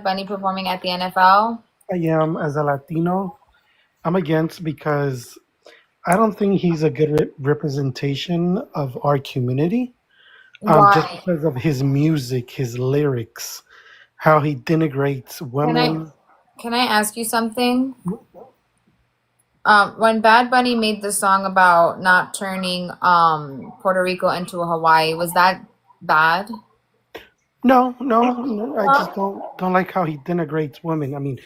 Bad Bunny performing at the NFL? I am as a Latino. I'm against because I don't think he's a good representation of our community. Just Why? because of his music, his lyrics, how he denigrates Can I women. can I ask you something? When Bad Bunny made the song about not turning Puerto Rico into a Hawaii, was that bad? No, no, no, I just Huh? don't like how he denigrates women. I mean,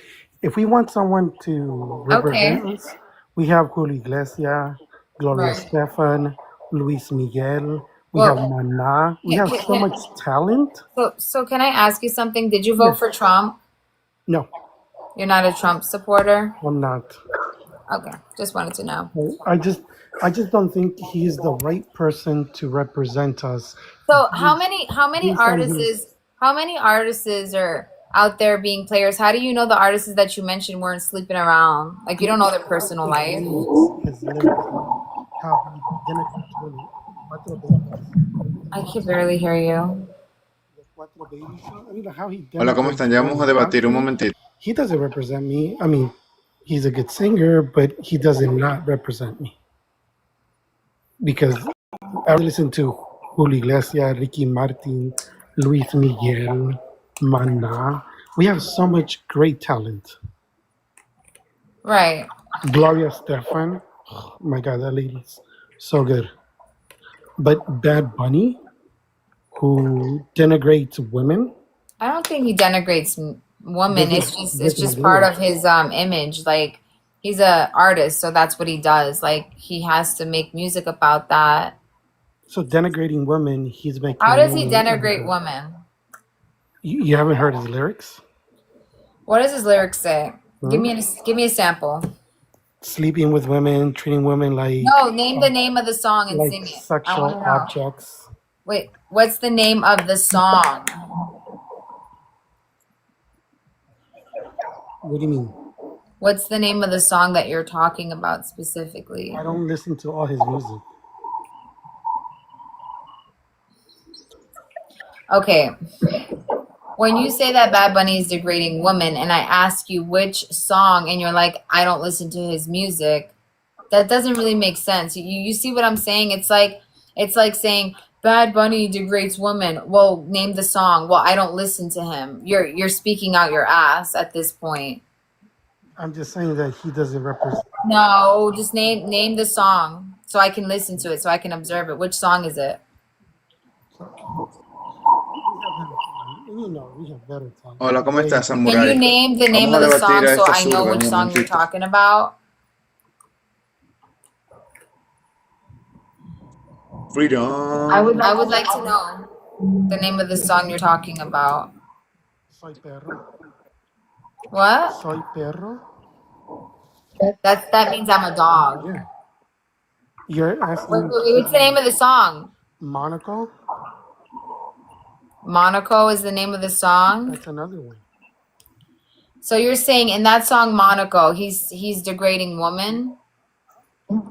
if we want someone to Okay. represent us, we have Julio Iglesias, Gloria Right. Stefan, Luis Miguel. We have Well, Mana. We have so much talent. so can I ask you something? Did you vote Yes. for Trump? No, You're not a Trump supporter? I'm not. Okay, just wanted to know. I just, I just don't think he's the right person to represent us So based, based on his. how many artists are out there being players? How do you know the artists that you mentioned weren't sleeping around? Like you don't know their personal His life. lyrics, his lyrics, how he denigrates women. Cuatro babies, I can barely hear you. the Cuatro babies song. I mean, how he Hola, ¿cómo denigrates están? Ya vamos a women. debatir un Honestly, momentito. he doesn't represent me. I mean, he's a good singer, but he doesn't not represent me because I listen to Julio Iglesias, Ricky Martin, Luis Miguel, Mana. We have so much great talent. Right. Gloria Stefan, oh my God, that lady's so good. But Bad Bunny, who denigrates women, I don't think he denigrates women. doesn't It's doesn't just do part it. of his image. Like he's a artist, so that's what he does. Like he has to make music about that. So denigrating women, he's How making does he money out of denigrate it. women? You haven't heard his lyrics? What does his lyrics say? Hmm? Give me a sample. Sleeping with women, treating women No, name the name of the song and like sing it. I want to sexual know. objects. Wait, what's the name of the song? What do you mean? What's the name of the song that you're talking about specifically? I don't listen to all his music. Okay. When you say that Bad Bunny is degrading women, and I ask you which song, and you're like, I don't listen to his music, that doesn't really make sense. You see what I'm saying? It's like saying Bad Bunny degrades women. Well, name the song. Well, I don't listen to him. You're speaking out your ass at this point. I'm just saying that he doesn't represent. No, just name the song so I can listen to it, so I can observe it. Which song is it? We have better talent. Hola, ¿cómo estás, Can you Samurai? name the name Vamos a of the debatir song a so esta I know zurda which un song you're momentito. talking about? Freedom. I would like to know the name of the song you're talking about. Soy perro. What? Soy perro. That means I'm a dog. Yeah. You're asking What's the name of the song? Monaco? Monaco is the name of the song. That's another one. So you're saying in that song Monaco, he's degrading women?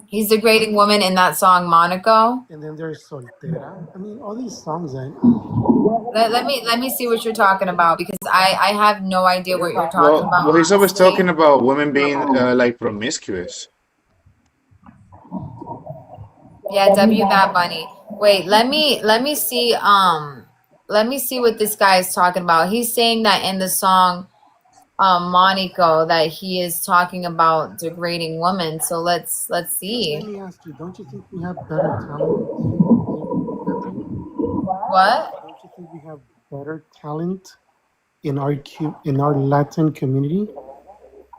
He's degrading women in that song Monaco? And then there's Soltera. I mean, all these songs that Let me see what you're talking about because I have no idea what you're talking about, Well, he's always honestly. talking about women being like promiscuous. Yeah, W Bad Bunny. Wait, let me see what this guy is talking about. He's saying that in the song Monaco that he is talking about degrading women. So let's let see. me ask you, don't you think we have better talent? What? Don't you think we have better talent in our Latin community?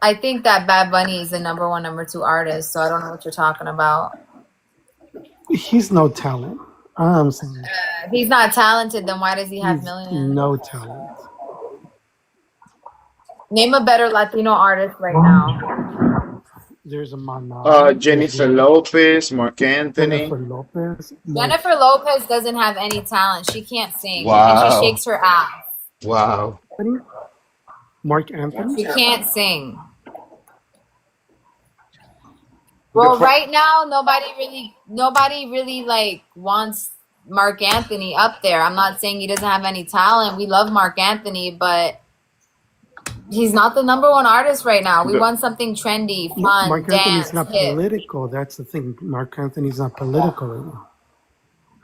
I think that Bad Bunny is the number one, number two artist, so I don't know what you're talking about. He's no talent. I'm saying He's not talented, then why does he have he's millions? no talent. Name a better Latino artist right now. There's a Mana. Jennifer Lopez, Mark Anthony. Jennifer Lopez. Jennifer Lopez doesn't have any talent. She can't sing. And Wow. she shakes her ass. Wow. Mark Anthony. She can't sing. Well, right now nobody really like wants Mark Anthony up there. I'm not saying he doesn't have any talent. We love Mark Anthony, but He's not the number one artist right now. We The- want something trendy, fun, Mark Anthony's dance, not hip. political. That's the thing. Mark Anthony's not political right now.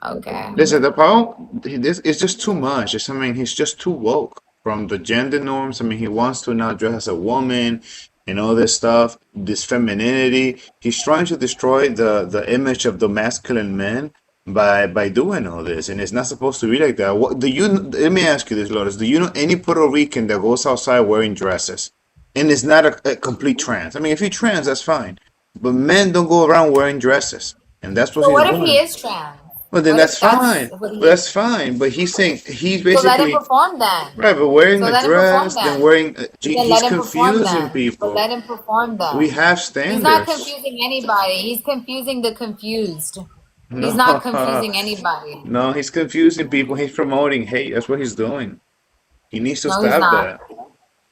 Okay. Listen, the problem, this is just too much. I mean, he's just too woke from the gender norms. I mean, he wants to now dress as a woman and all this stuff, this femininity. He's trying to destroy the image of the masculine man by doing all this, and it's not supposed to be like that. What do you? Let me ask you this, Lotus. Do you know any Puerto Rican that goes outside wearing dresses, and is not a complete trans? I mean, if you're trans, that's fine, but men don't go around wearing dresses, and that's what So he's what if he doing. is trans? Well, then What if that's that's fine. what he Well, is? that's fine. But he's saying he's So let him basically perform then. right. But wearing So a let him perform dress, then then. wearing Then he's let him perform confusing then. But people. let him perform We then. have He's not standards. confusing anybody. He's confusing the confused. He's not No, confusing anybody. no, he's confusing people. He's promoting hate. That's what he's doing. He needs to No, he's stop not. that.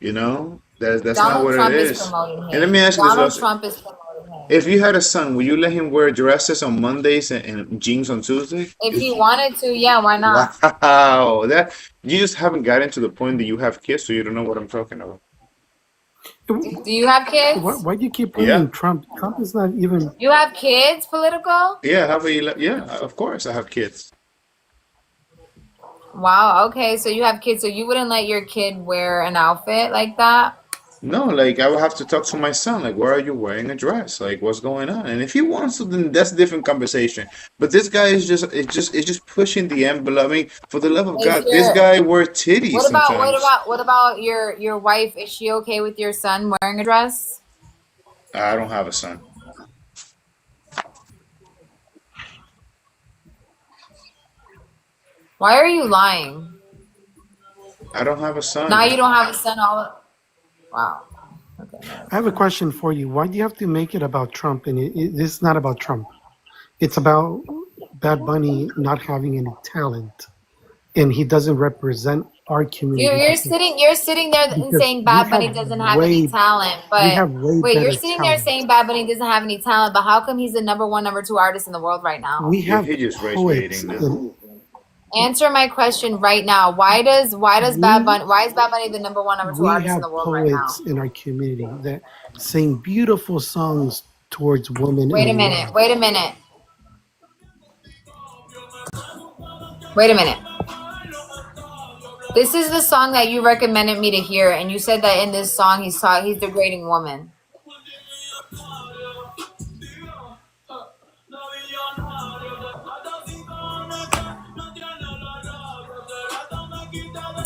You know, that's not Donald what it Trump is is. promoting And let hate. me ask you this, Donald Ross. Trump is promoting hate. If you had a son, would you let him wear dresses on Mondays and jeans on Tuesday? If he wanted to, yeah, why not? Wow, that you just haven't gotten to the point that you have kids, so you don't know what I'm talking about. Do you have kids? Why do you keep Yeah. bringing Trump? Trump is not even. You have kids, political? Yeah, how about you? Yeah, of course I have kids. Wow, okay, so you have kids, so you wouldn't let your kid wear an outfit like that? No, like I would have to talk to my son. Like, why are you wearing a dress? Like, what's going on? And if he wants to, then that's a different conversation. But this guy is just pushing the envelope. I mean, for the love of Is God, this your guy wears titties what about sometimes. your wife? Is she okay with your son wearing a dress? I don't have a son. Why are you lying? I don't have a son, Now you man. don't have a son wow. Okay. I have a question for you. Why do you have to make it about Trump? And this is not about Trump. It's about Bad Bunny not having any talent, and he doesn't represent our You're, community you're sitting you're sitting there and because saying Bad Bunny doesn't have any talent, we but have way wait, you're better sitting there talent. saying Bad Bunny doesn't have any talent, but how come he's the number one, number two artist in the world right now? We have He just rage poets, baiting now. and Answer my question right now. Why is Bad Bunny the number one, number two we artist in have the world right now? poets in our community that sing beautiful songs towards women Wait a and minute. love. Wait a minute. Wait a minute. This is the song that you recommended me to hear, and you said that in this song he's degrading women.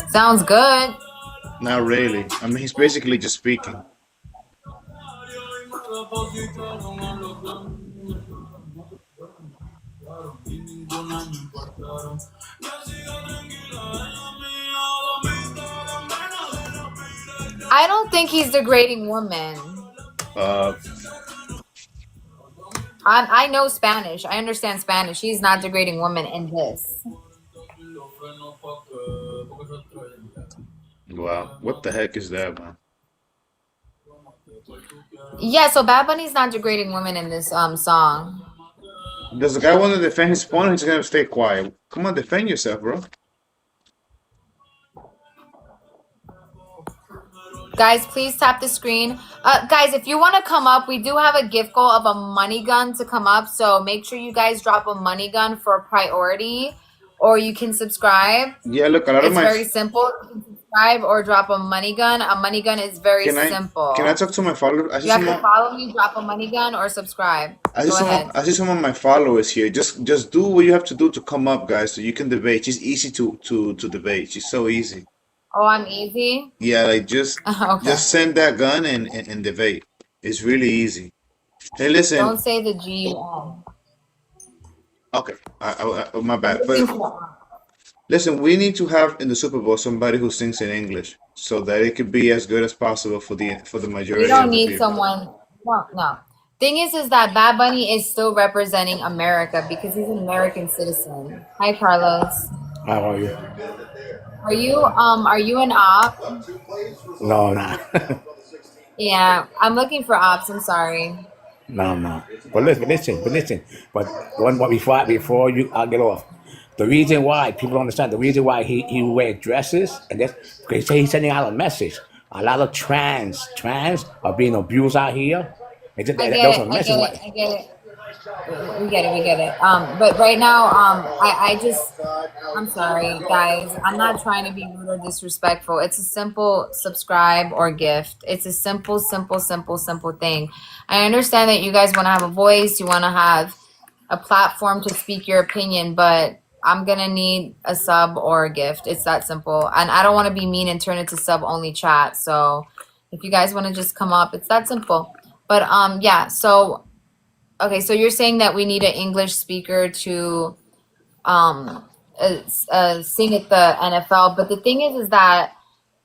Sounds good. Not really. I mean, he's basically just speaking. I don't think he's degrading women. Uh, I know Spanish. I understand Spanish. He's not degrading women in this. wow. What the heck is that, man? Yeah, so Bad Bunny's not degrading women in this song. Does the guy want to defend his point? Or he's gonna stay quiet. Come on, defend yourself, bro. Guys, please tap the screen. Guys, if you want to come up, we do have a gift goal of a money gun to come up. So make sure you guys drop a money gun for priority, or you can subscribe. Yeah, look, a lot of It's my. very simple. You can subscribe or drop a money gun. A money gun is very Can I simple. talk to my followers? You have to follow me, drop a money gun, or subscribe. Go ahead. I see some of my followers here. Just do what you have to do to come up, guys, so you can debate. It's easy to debate. It's so easy. Oh, I'm easy. Yeah, like just Okay. send that gun and debate. It's really easy. Hey, listen. Don't say the G-U-M. Okay, my bad. But listen, we need to have in the Super Bowl somebody who sings in English so that it could be as good as possible for the We majority don't of the need people. someone. No. Thing is that Bad Bunny is still representing America because he's an American citizen. Hi, Carlos. How are you? Are you an op? No, nah. Yeah, I'm looking for ops. I'm sorry. No, no. But listen. But one what before you I'll get off. The reason why people don't understand the reason why he wears dresses and that's because he's sending out a message. a lot of trans are being abused out here. It's just, I that get was it. a I message. get it. I get it. We get it. We get it. But right now, I just, I'm sorry, guys. I'm not trying to be rude or disrespectful. It's a simple subscribe or gift. It's a simple, simple, simple, simple thing. I understand that you guys want to have a voice. You want to have a platform to speak your opinion, but I'm gonna need a sub or a gift. It's that simple. And I don't want to be mean and turn it to sub only chat. So if you guys want to just come up, it's that simple. But yeah. So okay, so you're saying that we need an English speaker to sing at the NFL, but the thing is that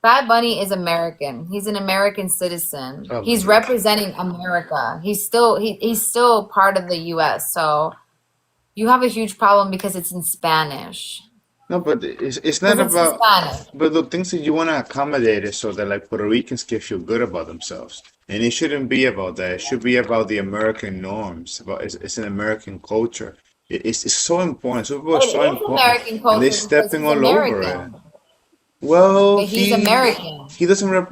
Bad Bunny is American. He's an American citizen. Oh my He's God. representing America. He's still part of the U.S. So you have a huge problem because it's in Spanish. No, but it's not Because it's in about. Spanish. But the things that you want to accommodate it so that like Puerto Ricans can feel good about themselves, and it shouldn't be about that. It should be about the American norms. About it's an American culture. It's so important. Super Bowl is It so is important, American and they're culture because stepping he's all over it. American. Well, But he's American. he doesn't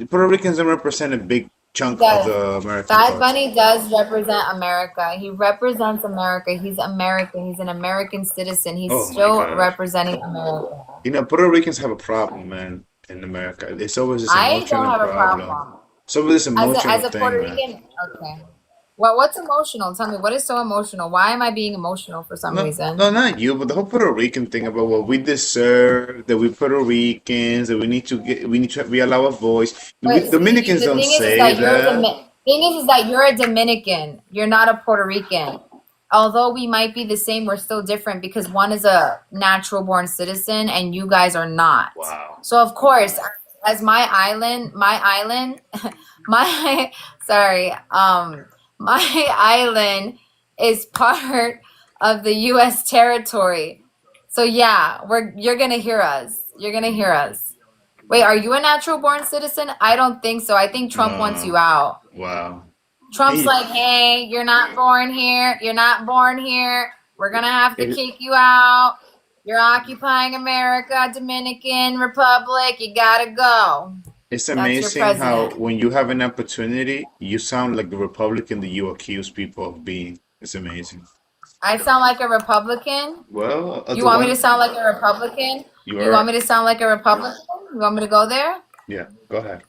Puerto Ricans don't represent a big He chunk of does. the American Bad culture. Bunny does represent America. He represents America. He's American. He's an American citizen. He's Oh my still God. representing America. You know, Puerto Ricans have a problem, man, in America. It's always this I don't emotional have a problem. problem. It's always this As emotional a thing, Puerto man. Rican, okay. Well, what's emotional? Tell me, what is so emotional? Why am I being emotional for some No, reason? no, not you, but the whole Puerto Rican thing about what we deserve, that we're Puerto Ricans, that we need to be allowed a voice. We, But see, Dominicans the don't thing is say that you're that. is that you're a Dominican. You're not a Puerto Rican. Although we might be the same, we're still different because one is a natural born citizen and you guys are not. Wow. So of course, as my island, my sorry, my island is part of the US territory. So yeah, you're gonna hear us. You're gonna hear us. Wait, are you a natural born citizen? I don't think so. I think Trump wants you No. out. Wow. Trump's He, like, hey, you're not born here. You're not born here. We're going to have to it, kick you out. You're occupying America, Dominican Republic. You got to go. it's That's your amazing how president. when you have an opportunity, you sound like the Republican that you accuse people of being. It's amazing. I sound like a Republican. Well, You the want me to one sound like a Republican? you You want are, me to sound like a Republican? You want me to go there? yeah, go ahead.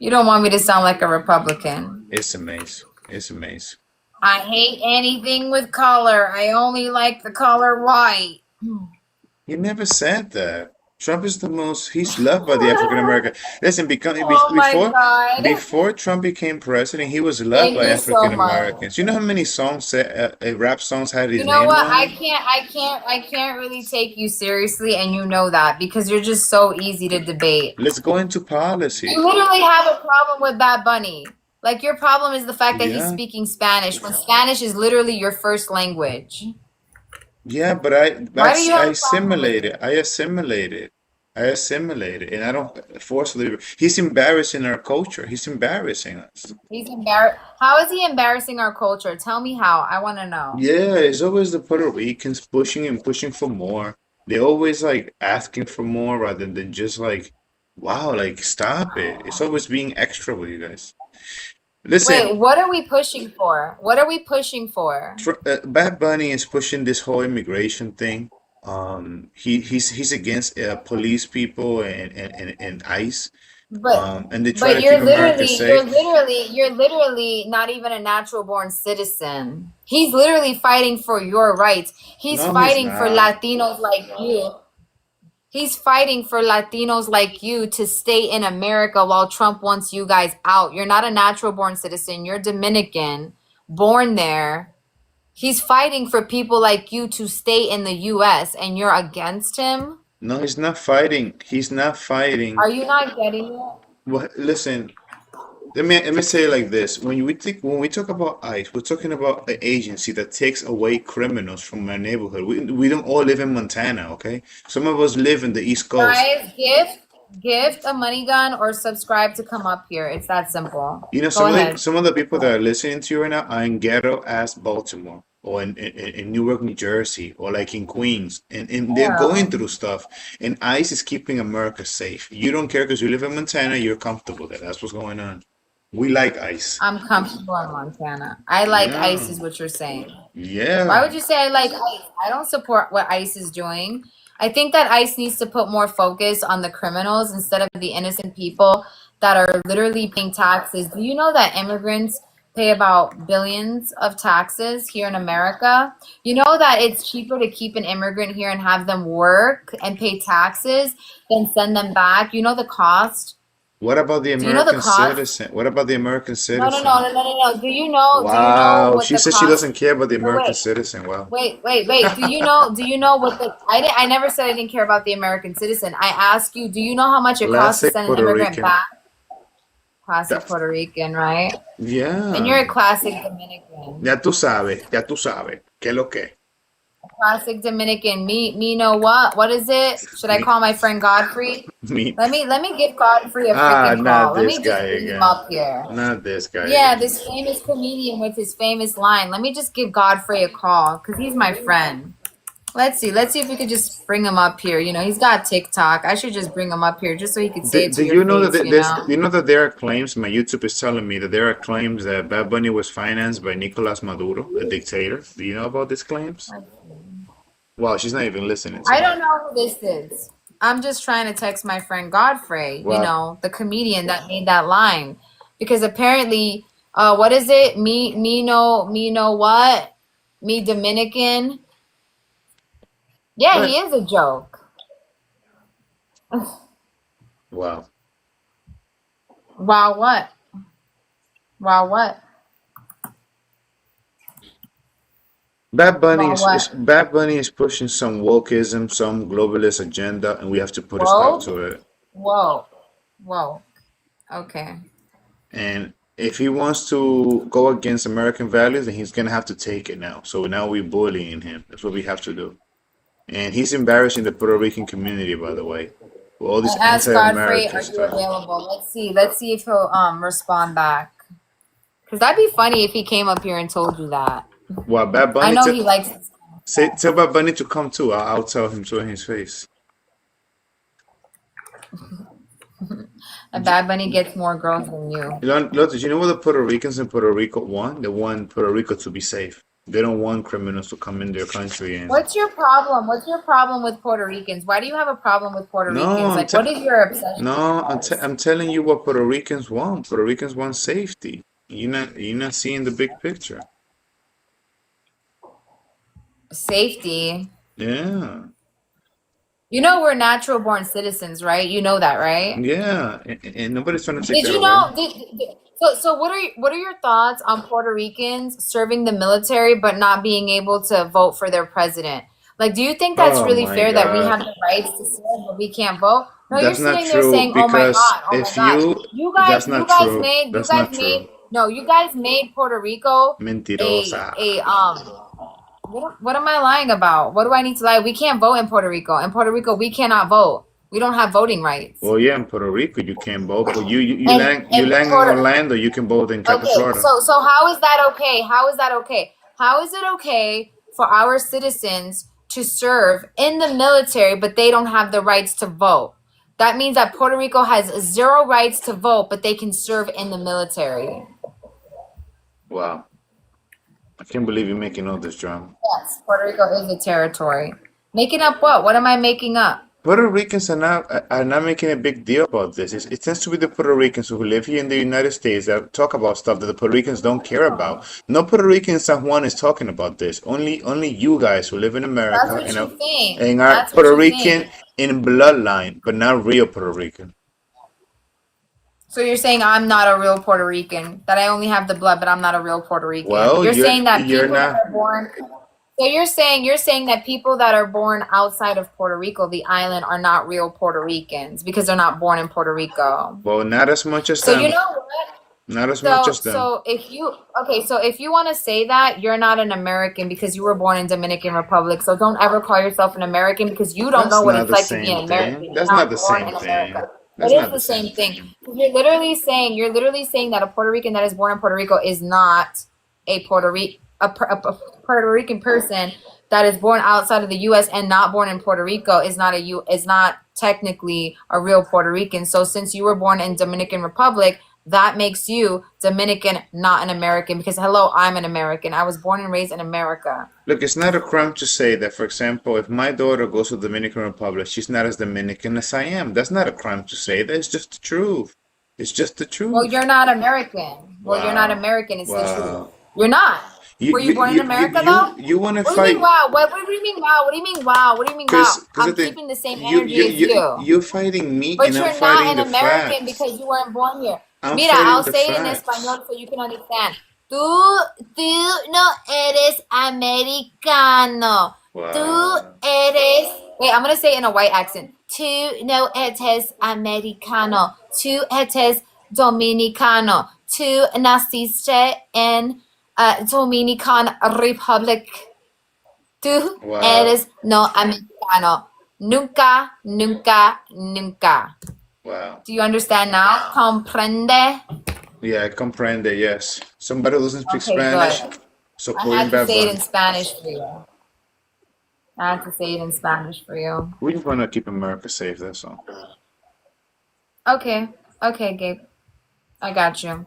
You don't want me to sound like a Republican. It's amazing. It's amazing. I hate anything with color. I only like the color white. He never said that. Trump is the most, he's loved by the African American. Listen, Oh my God. before Trump became president, he was loved Thank by you so African much. Americans. You know how many songs, rap songs had his You know name what? on it? I can't really take you seriously, and you know that because you're just so easy to debate. Let's go into policy. You literally have a problem with Bad Bunny. Like your problem is the fact that he's Yeah. speaking Spanish when Spanish is literally your first language. Yeah, but Why do you I have a problem with assimilated. it? I assimilated, and I don't forcefully. He's embarrassing our culture. He's embarrassing us. He's embarrassed. How is he embarrassing our culture? Tell me how. I want to know. Yeah, it's always the Puerto Ricans pushing and pushing for more. They always like asking for more rather than just like, wow, like stop it. It's always being extra with you guys. Listen, Wait, what are we pushing for? What are we pushing for? Bad Bunny is pushing this whole immigration thing. He's against police people and ICE. And they try But to keep America safe. you're literally not even a natural born citizen. He's literally fighting for your rights. He's No, he's fighting for not. Latinos like you. He's fighting for Latinos like you to stay in America while Trump wants you guys out. You're not a natural born citizen. You're Dominican, born there. He's fighting for people like you to stay in the US and you're against him? No, he's not fighting. He's not fighting. Are you not getting it? Well, listen, let me say it like this. When we talk about ICE, we're talking about an agency that takes away criminals from our neighborhood. We don't all live in Montana, okay? Some of us live in the East Coast. Guys, gift a money gun or subscribe to come up here. It's that simple. You know, Go ahead. some of the people that are listening to you right now are in ghetto ass Baltimore. or in Newark, New Jersey, or like in Queens, and they're Yeah. going through stuff, and ICE is keeping America safe. You don't care because you live in Montana, you're comfortable there. That's what's going on. We like ICE. I'm comfortable in Montana. I like ICE, Yeah, is what you're saying. Why yeah. would you say I like ICE? I don't support what ICE is doing. I think that ICE needs to put more focus on the criminals instead of the innocent people that are literally paying taxes. Do you know that immigrants pay about billions of taxes here in America? You know that it's cheaper to keep an immigrant here and have them work and pay taxes than send them back. You know the cost? What about the Do you know the American cost? citizen? What about the American No, no, no, citizen? no, no, no, no. Do you know Wow, what she the says she cost? doesn't care about the No, American wait. citizen. Wow. Wait. Do you know what the I never said I didn't care about the American citizen. I asked you, do you know how much it costs to Classic send an Puerto immigrant Rican. back? Classic That- Puerto Rican, right? And yeah. you're a classic Dominican. Ya tú sabes, ¿qué es lo que? Classic Dominican. Me know what? What is it? Should I Me, call my friend Godfrey? me. Let me give Godfrey a Ah, freaking not call. Let this me just guy bring him again. up here. Not this guy Yeah, again. this famous comedian with his famous line. Let me just give Godfrey a call because he's my friend. Let's see. Let's see if we could just bring him up here. He's got TikTok. I should just bring him up here just so he could say it Do to your you know face, that you know that there are claims, my YouTube is telling me that there are claims that Bad Bunny was financed by Nicolas Maduro, a dictator. Do you know about these claims? Wow, she's not even listening to I me. don't know who this is. I'm just trying to text my friend Godfrey, Wow. the comedian that made that line. Because apparently, what is it? Me know what? Me Dominican. Yeah, he But is a joke. wow. Wow, what? Wow, what? Wow, what? Bad Bunny is pushing some wokeism, some globalist agenda, and we have to put a stop Whoa, to it. whoa, whoa. Okay. And if he wants to go against American values, then he's gonna have to take it now. So now we're bullying him. That's what we have to do. And he's embarrassing the Puerto Rican community, by the way, with all this I asked Godfrey, anti-American are you stuff. available? Let's see. Let's see if he'll respond back. Because that'd be funny if he came up here and told you that. Well, Bad I Bunny, know he likes this. tell Bad Bunny to come too. I'll tell him to in his face. A Bad Bunny gets more girls than you. Lotus, you know what the Puerto Ricans in Puerto Rico want? They want Puerto Rico to be safe. They don't want criminals to come in their country and What's your problem? What's your problem with Puerto Ricans? Why do you have a problem with Puerto no, Ricans? I'm Like, te what is your obsession with no, us? I'm telling you what Puerto Ricans want. Puerto Ricans want safety. You're not seeing the big picture. Safety. Yeah, We're natural born citizens, right? You know that, right? yeah, and nobody's trying to take Did that you away. know? So what are your thoughts on Puerto Ricans serving the military but not being able to vote for their president? Like, do you think that's Oh really my fair that we have God, the rights to serve but we can't vote? No, you're that's not sitting there true saying, "Oh my because God, oh my if gosh." you, that's not true. That's not true. You guys made Puerto Rico a Mentirosa. a what am I lying about? What do I need to lie? We can't vote in Puerto Rico. In Puerto Rico, we cannot vote. We don't have voting rights. Well, yeah, in Puerto Rico you can vote, but And you in land in Puerto Orlando, you can vote in Capital Okay, Florida. so how is that okay? How is that okay? How is it okay for our citizens to serve in the military, but they don't have the rights to vote? That means that Puerto Rico has zero rights to vote, but they can serve in the military. Wow, I can't believe you're making all this drama. Yes, Puerto Rico is a territory. Making up what? What am I making up? Puerto Ricans are not making a big deal about this. It tends to be the Puerto Ricans who live here in the United States that talk about stuff that the Puerto Ricans don't care about. No Puerto Rican in San Juan is talking about this. Only you guys who live in That's America what and you think. are That's what Puerto you Rican think. in bloodline, but not real Puerto Rican. So you're saying I'm not a real Puerto Rican, that I only have the blood, but I'm not a real Puerto Rican. Well, You're saying that you're people that not. are born. So you're saying that people that are born outside of Puerto Rico, the island, are not real Puerto Ricans because they're not born in Puerto Rico. Well, not as much as So you them. know what? Not as much So as them. so if you so if you want to say that, you're not an American because you were born in Dominican Republic. So don't ever call yourself an American because you don't That's know what not it's the like to be an same American. thing. You're That's not not the born same in thing. America. That's It not is the the same same thing. thing. You're literally saying that a Puerto Rican that is born in Puerto Rico is not a a Puerto Rican person that is born outside of the U.S. and not born in Puerto Rico is not technically a real Puerto Rican. So since you were born in Dominican Republic, that makes you Dominican, not an American. Because hello, I'm an American. I was born and raised in America. Look, it's not a crime to say that, for example, if my daughter goes to the Dominican Republic, she's not as Dominican as I am. That's not a crime to say that. It's just the truth. It's just the truth. Well, you're not American. Well, you're not Wow. American. It's the truth. Wow. You're not. Were you born in America, though? You want to What do you fight mean, wow? What do you mean, wow? What do you mean, wow? What do you mean, wow? I'm keeping the same energy as you. you're fighting me But and you're I'm not fighting an the American facts. because you weren't born here. I'm Mira, fighting I'll the say it in facts. español so you can understand. Tú no eres americano. Tú Wow. eres... Wait, I'm going to say it in a white accent. Tú no eres americano. Tú eres dominicano. Tú naciste en Dominican Republic. Tú Wow. eres no americano. Nunca, nunca, nunca. Wow. Do you understand now? Comprende? Yeah, I comprende, yes. Somebody who doesn't speak Okay, Spanish, good. I supporting had to Bad say it Bunny. in Spanish for you. I had to say it in Spanish for you. We just want to keep America safe, that's all. Okay. Okay, Gabe. I got you.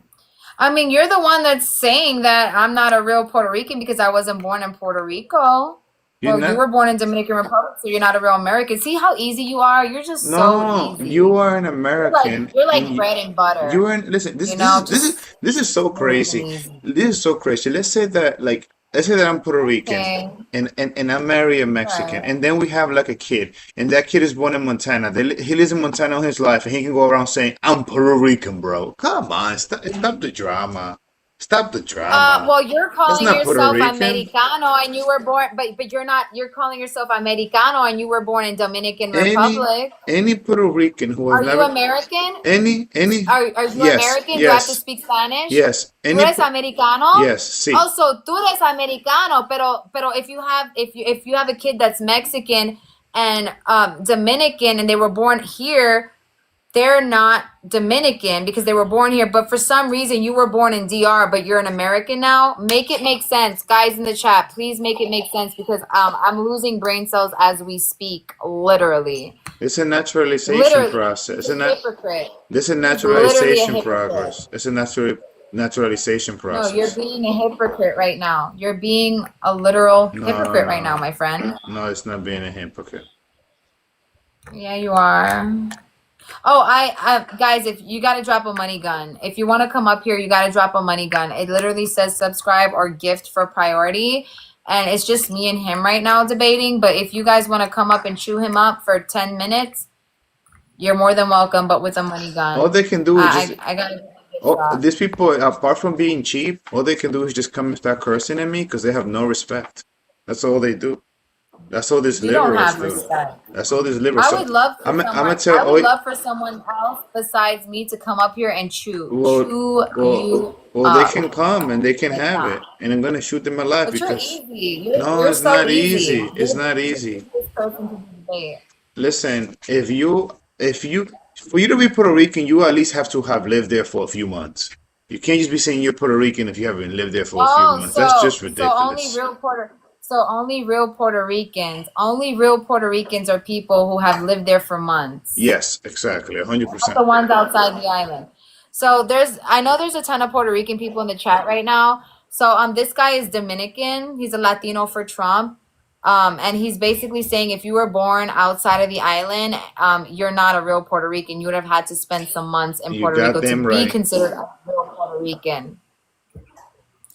I mean, you're the one that's saying that I'm not a real Puerto Rican because I wasn't born in Puerto Rico. You're Well, you not. were born in Dominican Republic, so you're not a real American. See how easy you are? You're just so No, easy. you are an You're American. like bread and butter. You are. Listen, this You know, this is so crazy. easy. This is so crazy. Let's say that I'm Puerto Rican Okay. and I marry a Mexican, Right. and then we have like a kid, and that kid is born in Montana. He lives in Montana all his life, and he can go around saying, "I'm Puerto Rican, bro." Come on, stop the drama. Stop the drama. Well, you're That's calling not Puerto yourself Rican. Americano and you were born, but you're not. You're calling yourself Americano and you were born in Dominican Any Republic. any Puerto Rican who has Are you never American? any Are you yes American? Do you have to yes speak Spanish? yes ¿Tú any eres americano? yes see Also, tú eres americano, pero if you have a kid that's Mexican and Dominican and they were born here, they're not Dominican because they were born here, but for some reason you were born in DR, but you're an American now. Make it make sense, guys in the chat. Please make it make sense because I'm losing brain cells as we speak, literally. it's a naturalization Literally, process. he's a hypocrite. This is a He's literally a naturalization hypocrite. progress. It's a naturalization No, you're process. being a hypocrite right now. You're being a literal hypocrite right now, No, my friend. no, it's not being a hypocrite. Yeah, you are. Oh, guys, if you got to drop a money gun. If you want to come up here, you got to drop a money gun. It literally says subscribe or gift for priority. And it's just me and him right now debating. But if you guys want to come up and chew him up for 10 minutes, you're more than welcome, but with a money gun. All they can do is just I got to these people, apart from being cheap, all they can do is just come and start cursing at me because they have no respect. That's all they do. That's all these You don't liberals have do. respect. That's all these liberals. I would love for I'm someone. gonna tell. I would love for someone else besides me to come up here and chew you Well, they up. can come and they can Like have that. it, and I'm gonna shoot them alive But you're because easy. no, You're it's so not easy. easy. It's You're not the easy. easiest person to debate. Listen, for you to be Puerto Rican, you at least have to have lived there for a few months. You can't just be saying you're Puerto Rican if you haven't lived there for a few Oh, months. That's just so ridiculous. only real Puerto Ricans are people who have lived there for months. Yes, exactly, Not 100%. the ones outside the island. So I know there's a ton of Puerto Rican people in the chat right now. So this guy is Dominican. He's a Latino for Trump. And he's basically saying if you were born outside of the island, you're not a real Puerto Rican. You would have had to spend some months in You Puerto got Rico to them be right. considered a real Puerto Rican.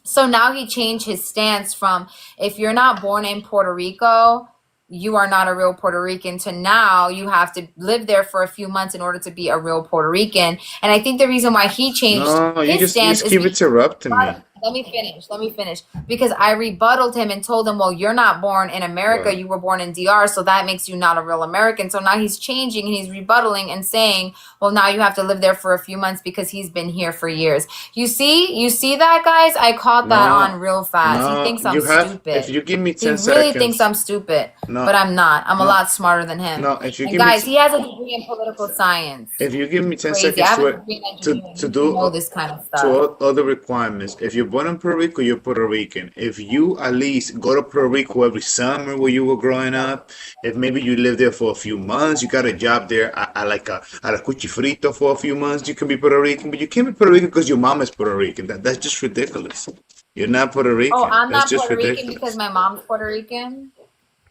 So now he changed his stance from if you're not born in Puerto Rico, you are not a real Puerto Rican, to now you have to live there for a few months in order to be a real Puerto Rican. And I think the reason why he changed No, you his just stance is keep interrupting me. let me finish. Because I rebutted him and told him, well, you're not born in America. Right. You were born in DR. So that makes you not a real American. So now he's changing and he's rebuttaling and saying, well, now you have to live there for a few months because he's been here for years. You see that, guys? I caught that No, on real fast. He no, thinks I'm you have. stupid. If you give me He 10 really seconds, thinks I'm stupid, no, but I'm not. I'm a no, lot smarter than him. no. If you And give me, guys, he has a degree in political science. if you give me 10 Crazy. I seconds have a degree in to engineering. to You do know this kind of to stuff. all other requirements, if you're born in Puerto Rico, you're Puerto Rican. If you at least go to Puerto Rico every summer where you were growing up, if maybe you live there for a few months, you got a job there at a cuchifrito for a few months, you can be Puerto Rican. But you can't be Puerto Rican because your mom is Puerto Rican. That's just ridiculous. You're not Puerto Oh, Rican. I'm That's not just Puerto Rican because ridiculous. my mom's Puerto Rican.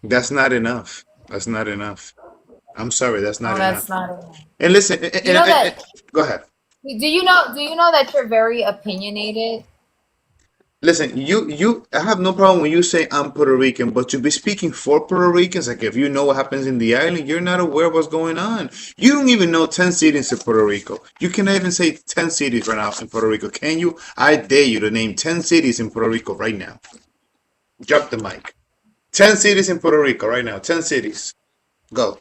That's not enough. That's not enough. I'm sorry, that's Oh, not that's enough. not enough. And listen, You know that? go ahead. Do you know that you're very opinionated? Listen, I have no problem when you say I'm Puerto Rican, but to be speaking for Puerto Ricans, like if you know what happens in the island, you're not aware of what's going on. You don't even know 10 cities in Puerto Rico. You cannot even say 10 cities right now in Puerto Rico, can you? I dare you to name 10 cities in Puerto Rico right now. Drop the mic. 10 cities in Puerto Rico right now. 10 cities. Go.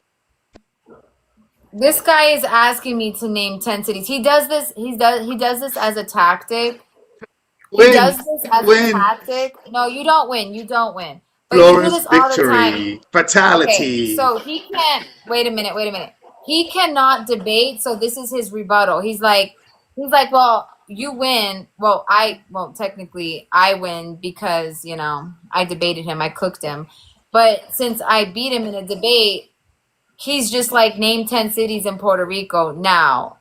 This guy is asking me to name 10 cities. He does this. He does this as a tactic. He Win. does this as a Win. tactic. No, you don't win. You don't win. But you do Florence this all the time. victory. Okay, Fatality. so he can't. Wait a minute. Wait a minute. He cannot debate. So this is his rebuttal. He's like, well, you win. Well, technically, I win because I debated him. I cooked him. But since I beat him in a debate, he's just like, name 10 cities in Puerto Rico now.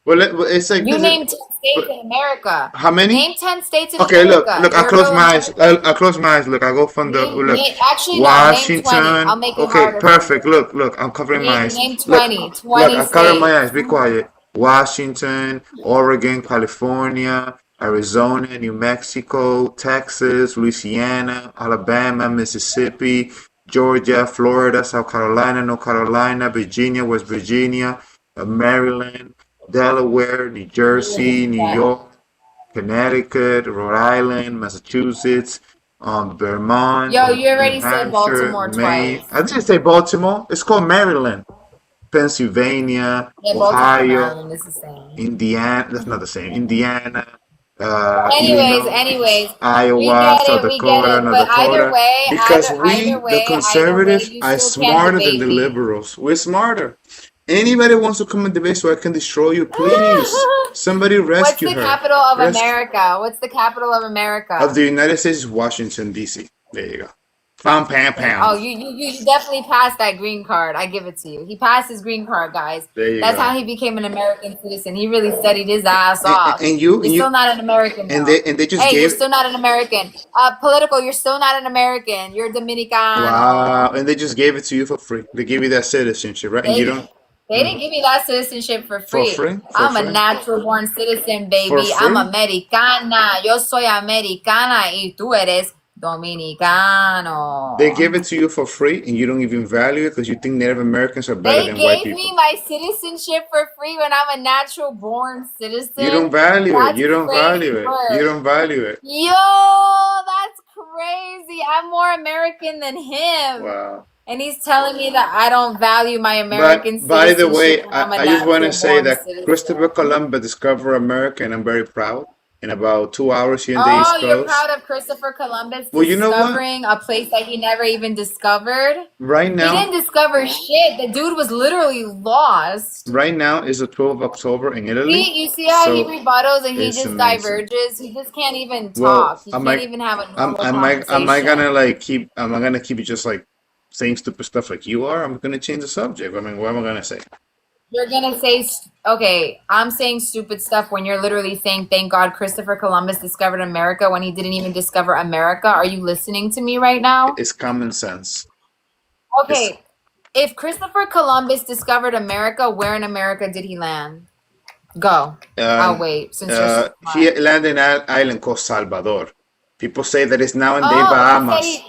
Well, it's like You this. name 10 states in America. How many? Name 10 states in Okay, look, America. look. I You're a close real my eyes. American. I close my eyes. Look, I go from the look. Actually, no, name 20. I'll Washington. make it Okay, harder for perfect. you. Look. I'm covering my eyes. Name Look, 20. look. 20 I cover my eyes. states. Be quiet. Washington, Oregon, California, Arizona, New Mexico, Texas, Louisiana, Alabama, Mississippi, Georgia, Florida, South Carolina, North Carolina, Virginia, West Virginia, Maryland, Delaware, New Jersey, New Yeah. York, Connecticut, Rhode Island, Massachusetts, Vermont, Yo, you New already said Hampshire, Baltimore Maine. twice. I didn't say Baltimore. It's called Maryland, Pennsylvania, Yeah, Baltimore, Ohio, Maryland is the same. Indiana. That's not the same. Indiana, Illinois, Anyways, we Iowa, get South it, we get Dakota, it. North But Dakota. Because we, the either way, conservatives, you are still can't smarter than debate the me. liberals. We're smarter. Anybody wants to come and debate so I can destroy you, please. Somebody What's rescue the her. capital of Rescue America? What's the capital of of America? the United States is Washington, D.C. There you go. Pound, pound, Oh, pound. you definitely passed that green card. I give it to you. He passed his green card, guys. There you That's go. how he became an American citizen. He really studied his ass off. And You're still not an American, though. they just Hey, you're gave still not an American. Political, you're still not an American. You're wow, Dominicano. and they just gave it to you for free. They gave you that citizenship, right? And you They don't they didn't give me that citizenship for for free. free, for I'm a free, natural born citizen, for baby. I'm free. americana. Yo soy americana y tú eres They give dominicano. it to you for free, and you don't even value it because you think Native Americans are better They than white gave people. me my citizenship for free when I'm a natural born You don't citizen. value it. That's You don't value crazy it. You work. don't value it. Yo, that's crazy. I'm more American than him. Wow. And he's telling me that I don't value my American But by the citizenship way, when I'm a I just want to natural say born that Christopher citizen. Columbus discovered America, and I'm very proud. In about 2 hours here in the Oh, East you're Coast. proud of Christopher Columbus Well, you know what? discovering a place that he never even discovered? Right He didn't now, discover shit. The dude was literally lost. right now is the 12th of October in Italy, See, you see how he so rebuttals and he it's just amazing. diverges? He just can't even Well, talk. He can't even have a normal am I gonna conversation. like keep, am I gonna keep it just like saying stupid stuff like you are? I'm gonna change the subject. I mean, what am I gonna say? You're gonna say, okay, I'm saying stupid stuff when you're literally saying, thank God Christopher Columbus discovered America when he didn't even discover America. Are you listening to me right now? It's common sense. It's Okay, if Christopher Columbus discovered America, where in America did he land? Go. I'll um wait since you're so he smart. landed in an island called Salvador. People say that it's now in the Oh, Bahamas.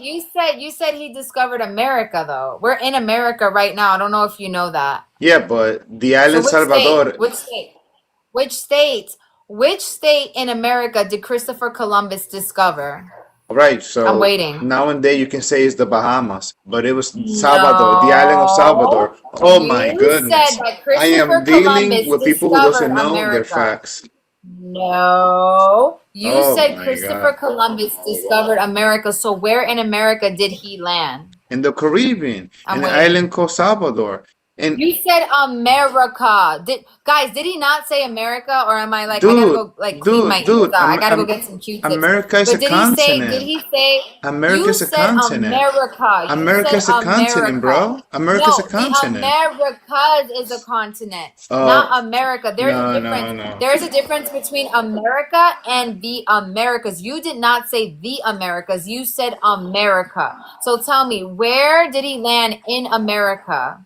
you said he discovered America though. We're in America right now. I don't know if you know that. Yeah, but the So island which state? Salvador, Which state? Which state? Which state in America did Christopher Columbus discover? right? I'm So waiting. nowadays you can say it's the Bahamas, but it was Salvador, the island of No. Salvador. Oh my You said goodness. that I am Christopher dealing Columbus with people who discovered doesn't know their America. facts. No. You Oh said my Christopher God. Columbus discovered America. So where in America did he land? In the Caribbean, I'm in an waiting. island called Salvador. And You said America. Did he not say America, or am I like I gotta dude, go like clean my ears dude, out? I gotta go get some Q-tips. America is a But did he say? Did continent. he say? America You is a said continent. America. You America said is a continent, America. bro. America is a No, the continent. Americas is a continent, Uh, not America. There's a no, difference. no, no. There's a difference between America and the Americas. You did not say the Americas. You said America. So tell me, where did he land in America?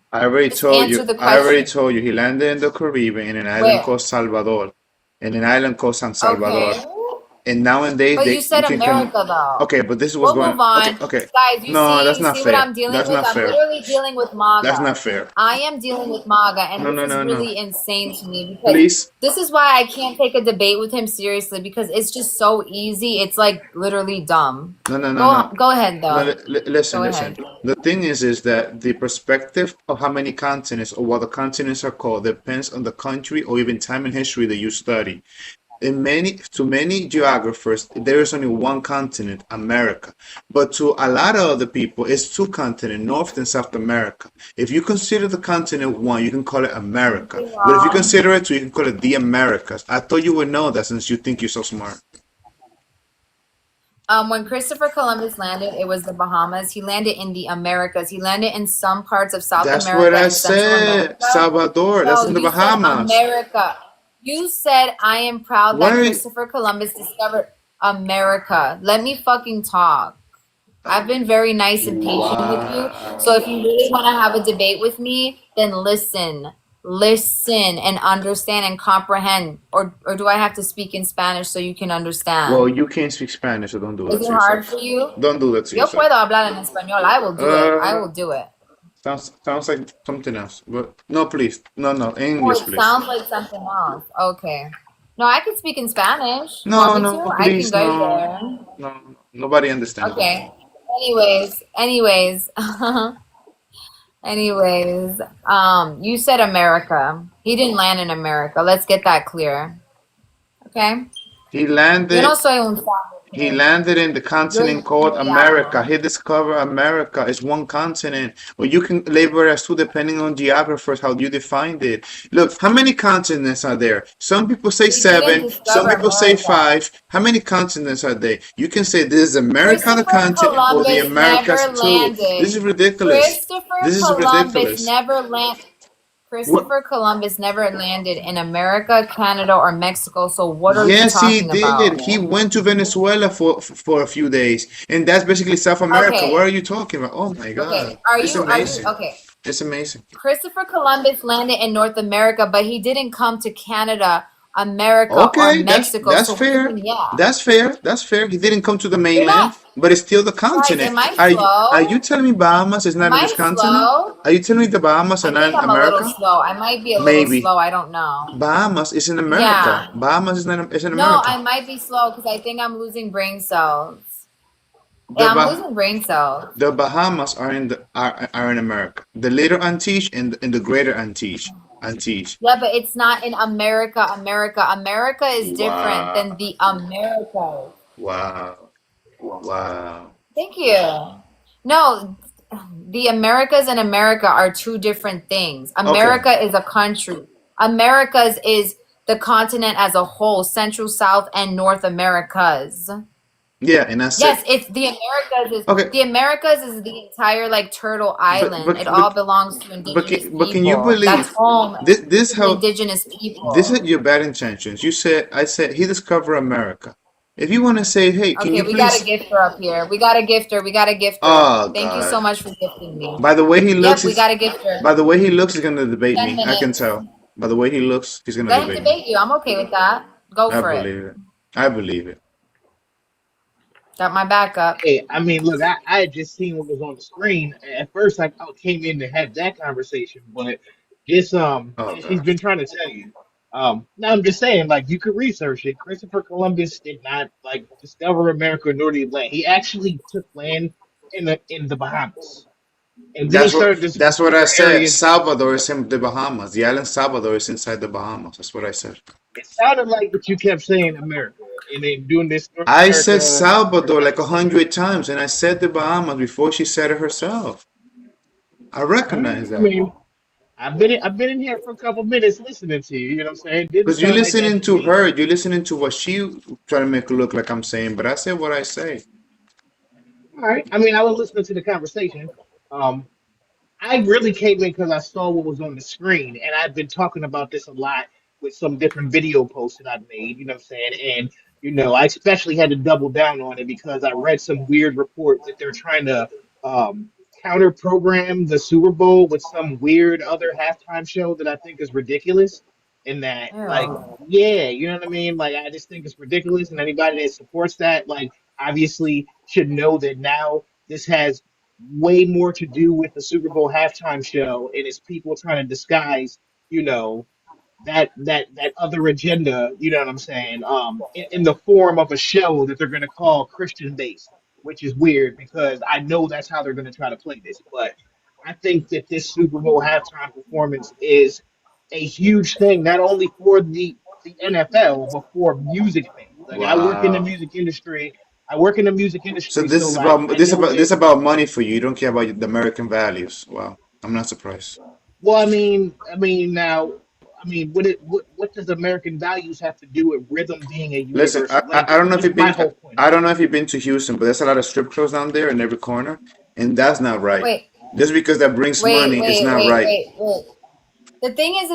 Just answer the I already question. told you. He landed in the Caribbean in an island Where? called Salvador. In an island called San Salvador. Okay. And nowadays But they you said you can come. America though. Okay, but this is what's We'll going. move on. Okay, okay. Guys, No, that's you not see what fair. I'm dealing That's with? not I'm fair. literally dealing with That's MAGA. not fair. I am dealing with MAGA, and No, no, this is no, no. really insane to me because Please. this is why I can't take a debate with him seriously because it's just so easy. It's like literally dumb. No, no, no, no. Go ahead No, though. listen, Go listen. ahead. The thing is that the perspective of how many continents or what the continents are called depends on the country or even time and history that you study. To many geographers, there is only one continent, America. But to a lot of other people, it's two continents, North and South America. If you consider the continent one, you can call it America. But if you consider it two, you can call it the Americas. I thought you would know that since you think you're so smart. When Christopher Columbus landed, it was the Bahamas. He landed in the Americas. He landed in some parts of South That's what America I and Central said. America. Salvador, that's No, in the you said Bahamas. America. You said I am proud that Why? Christopher Columbus discovered America. Let me fucking talk. I've been very nice and patient with you. So if you really want to have a debate with me, then listen. Listen and understand and comprehend. Or do I have to speak in Spanish so you can Well, understand? you can't speak Spanish, so don't do Is that it to hard yourself. for you? Don't do that to Yo yourself. puedo hablar en español. I will do it. I Uh, will do it. sounds like something else. But no, please, no, Oh, English, it please. sounds like something else. Okay. No, I can speak in Spanish. You want No, me no, to? I can please, go no, there. no. Nobody understands that. Okay. Anyways, anyways, you said America. He didn't land in America. Let's get that clear. Okay. He Yo no landed. soy un He sándwich. landed in the Yo continent called America. estudiado. He discovered America is one continent. Well, you can label it as two depending on geographers how you defined it. Look, how many continents are there? Some people say He didn't seven, some discover people say America. five. How many continents are there? You can say this is America the Christopher continent or the Columbus Americas never too. This landed. is ridiculous. Christopher This is Columbus ridiculous. never landed. What? Christopher Columbus never landed in America, Canada, or Mexico. So what are you Yes, he talking did. about? He went to Venezuela for a few days, and that's basically South America. What Okay. are you talking about? Oh my Okay. God, Are it's you amazing. okay? It's amazing. Christopher Columbus landed in North America, but he didn't come to Canada, America, or Okay, Mexico. that's So we fair. can, yeah. That's fair. That's fair. He didn't come to the You're mainland, not, but it's still the guys, continent. am I Are you slow? telling me Bahamas is not Am in I this continent? slow? Are you telling me the Bahamas are I not think in I'm a little America? slow. I might be a little Maybe. slow. I don't know. Bahamas is in America. Yeah. Bahamas is not is in No, America. I might be slow because I think I'm losing brain cells. The Yeah, I'm bah losing brain cells. the Bahamas are in America. The Little Antilles and the Greater Antilles. Antilles. Yeah, but it's not in America. America is different Wow. than the Americas. Wow. Wow. Thank you. No, the Americas and America are two different things. Okay. America is a country. Americas is the continent as a whole, Central, South, and North Americas. Yeah, and I said Yes, it's the Americas okay, the Americas is the entire like turtle but island. It all belongs to indigenous but can you people. That's believe home this to the how indigenous this is people. your bad intentions? I said he discovered America. If you want to say, hey, can Okay, you we got a please? gifter up here. We got a gifter. We got a gifter. Oh Thank you so God. much for gifting me. By the way he looks, Yep, we got a gifter. by the way he looks, he's gonna debate 10 me. I can minutes. tell. By the way he looks, he's gonna Let him debate me. debate you. I'm okay with that. Go I for it. believe it. I believe it. Got my back up. Hey, I mean, look, I had just seen what was on the screen. At first, I came in to have that conversation, but just Oh he's God. been trying to tell you. Now I'm just saying, like, you could research it. Christopher Columbus did not like discover America nor did he land. He actually took land in the Bahamas, and then he started That's discovering what I different said. areas. Salvador is in the Bahamas. The island Salvador is inside the Bahamas. That's what I said. It sounded like that you kept saying America, and then doing this North I said America Salvador like versus. 100 times, and I said the Bahamas before she said it herself. I All right, recognize I that. mean. I've been in here for a couple minutes listening to you. You know what I'm saying? Didn't Because you're sound like that listening to to me. her, you're listening to what she trying to make it look like I'm saying, but I say what I say. All right. I mean, I was listening to the conversation. Um, I really came in because I saw what was on the screen, and I've been talking about this a lot with some different video posts that I've made. You know what I'm saying? And I especially had to double down on it because I read some weird report that they're trying to um, counter program the Super Bowl with some weird other halftime show that I think is ridiculous. And that, like, Ew. yeah, you know what I mean? Like, I just think it's ridiculous, and anybody that supports that, like, obviously should know that now this has way more to do with the Super Bowl halftime show, and it's people trying to disguise, you know, that other agenda. You know what I'm saying? In the form of a show that they're going to call Christian based, which is weird because I know that's how they're going to try to play this. But I think that this Super Bowl halftime performance is a huge thing, not only for the NFL but for music fans. Like I work in the Wow. music industry. I work in the music So industry, this so is like about I know this that. about money for you. You don't care about the American values. Wow. I'm not surprised. Well, now, what does American values have to do with rhythm being a Listen, universal I language? don't know if That's you've my been whole point. I don't know if you've been to Houston, but there's a lot of strip clubs down there in every corner, and that's not right. Wait, Just because that brings money is not right. wait. The thing is,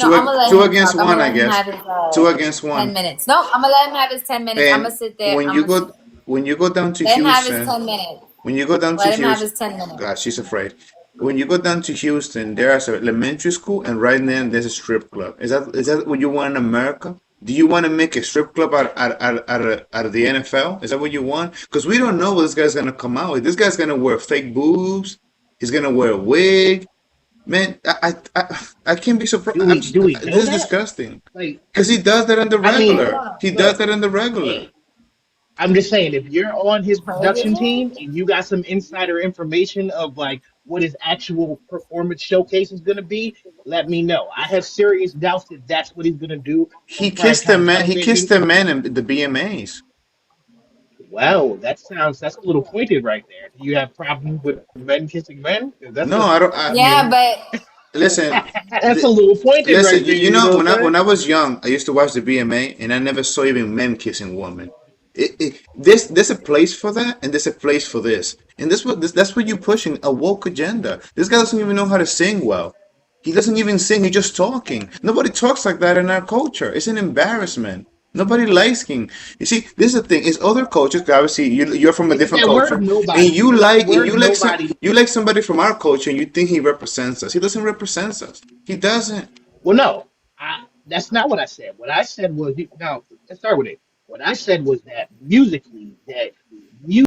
I'm gonna let Two him against talk. I'm gonna one, I let him guess. have his Two against 10 one. minutes. No, I'm gonna let him have his 10 minutes. I'm gonna And sit there. when you go down to Let him have his Houston, 10 minutes. when you go down to Let him have Houston, his 10 minutes. God, she's afraid. When you go down to Houston, there's an elementary school, and right then there's a strip club. Is that what you want in America? Do you want to make a strip club out of the NFL? Is that what you want? Because we don't know what this guy's gonna come out with. This guy's gonna wear fake boobs. He's gonna wear a wig. Man, I can't be surprised. Do we This know is that? disgusting. Like, Because he does that on the I mean, regular. He does look, that on the regular. hey, I'm just saying, if you're on his production Regular? team and you got some insider information of like what his actual performance showcase is going to be, let me know. I have serious doubts that that's what he's going to do on He kissed the primetime man. He kissed television. the man in the BMAs. Well, that's a little pointed right there. Do you have problems with men kissing men? 'Cause No, I don't. I Yeah, mean, but Listen. that's a little pointed Listen, right you, there. you You know know when what I'm saying? I was young, I used to watch the BMA, and I never saw even men kissing women. There's a place for that, and there's a place for this, and that's what you're pushing, a woke agenda. This guy doesn't even know how to sing well. He doesn't even sing. He's just talking. Nobody talks like that in our culture. It's an embarrassment. Nobody likes him. You see, this is the thing. It's other cultures. 'Cause obviously, you're from a It's different that word culture, and nobody. It's the word nobody. you like somebody from our culture, and you think he represents us. He doesn't represent us. He doesn't. Well, no, that's not what I said. What I said was, no, let's start with it. What I said was that musically, that